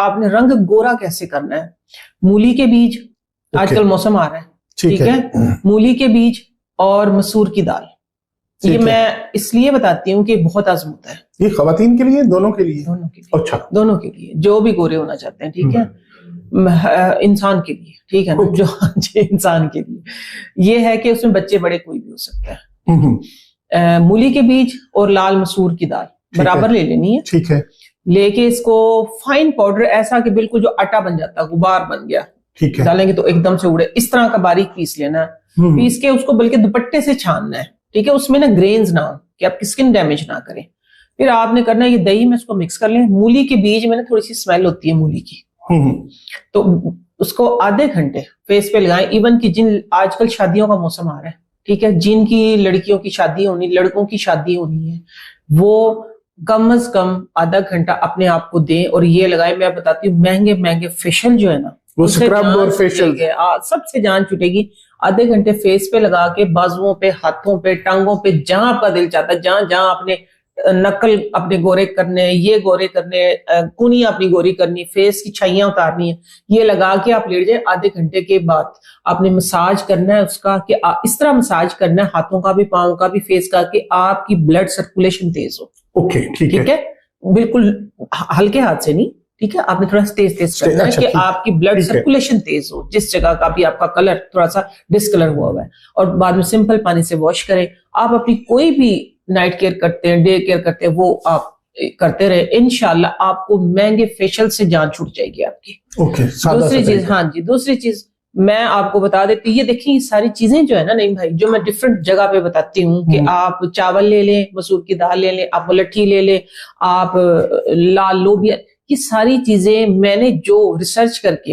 आपने रंग गोरा कैसे करना है, मूली के बीज, आजकल मौसम आ रहा है, ठीक है, मूली के बीज और मसूर की दाल, ये मैं इसलिए बताती हूँ कि बहुत आजमूद है। ये खवातीन के लिए, दोनों के लिए? दोनों के लिए। अच्छा, दोनों के लिए, जो भी गोरे होना चाहते हैं, ठीक है, इंसान के लिए, ठीक है ना, जो इंसान के लिए ये है कि उसमें बच्चे बड़े कोई भी हो सकता है। मूली के बीज और लाल मसूर की दाल बराबर ले लेनी है, ठीक है, लेके इसको फाइन पाउडर, ऐसा कि बिल्कुल जो आटा बन जाता है, गुबार बन गया, ठीक है, डालेंगे तो एकदम से उड़े, इस तरह का बारीक पीस लेना है। पीस के उसको बल्कि दुपट्टे से छानना है, ठीक है, उसमें ना ग्रेन्स ना हो कि आपकी स्किन डैमेज ना करे। फिर आपने करना है, ये दही में इसको मिक्स कर लें, मूली के बीज में ना थोड़ी सी स्मेल होती है मूली की, तो उसको आधे घंटे फेस पे लगाएं। इवन कि जिन आजकल शादियों का मौसम आ रहा है, ठीक है, जिनकी लड़कियों की शादी होनी, लड़कों की शादी होनी है, वो कम से कम आधा घंटा अपने आप को दें और ये लगाए। मैं बताती हूँ, महंगे महंगे फेशियल जो है ना, वो स्क्रब और फेशियल सबसे जान छूटेगी। आधे घंटे फेस पे लगा के, बाजुओं पे, हाथों पे, टांगों पे, जहां आपका दिल चाहता है, जहां जहां अपने नकल अपने गोरे करने, ये गोरे करने, कूनी अपनी गोरी करनी, फेस की छाइयां उतारनी है, ये लगा के आप लेट जाए। आधे घंटे के बाद आपने मसाज करना है उसका, कि इस तरह मसाज करना है हाथों का भी, पाँव का भी, फेस का, कि आपकी ब्लड सर्कुलेशन तेज हो। ओके, ठीक है, बिल्कुल हल्के हाथ से नहीं, ठीक है, आपने थोड़ा तेज तेज करना है कि आपकी ब्लड सर्कुलेशन तेज हो, जिस जगह का भी आपका कलर थोड़ा सा डिस्कलर हुआ है, और बाद में सिंपल पानी से वॉश करें। आप अपनी कोई भी नाइट केयर करते हैं, डे केयर करते हैं, वो आप करते रहे, इंशाल्लाह आपको महंगे फेशियल से जान छूट जाएगी आपकी। ओके, दूसरी चीज, हाँ जी, दूसरी चीज मैं आपको बता देती, ये देखिए, ये सारी चीजें जो है ना नहीं भाई, जो मैं डिफरेंट जगह पे बताती हूँ कि आप चावल ले लें, मसूर की दाल ले लें, आप मुलट्ठी ले लें, आप लाल लोबिया, ये सारी चीजें मैंने जो रिसर्च करके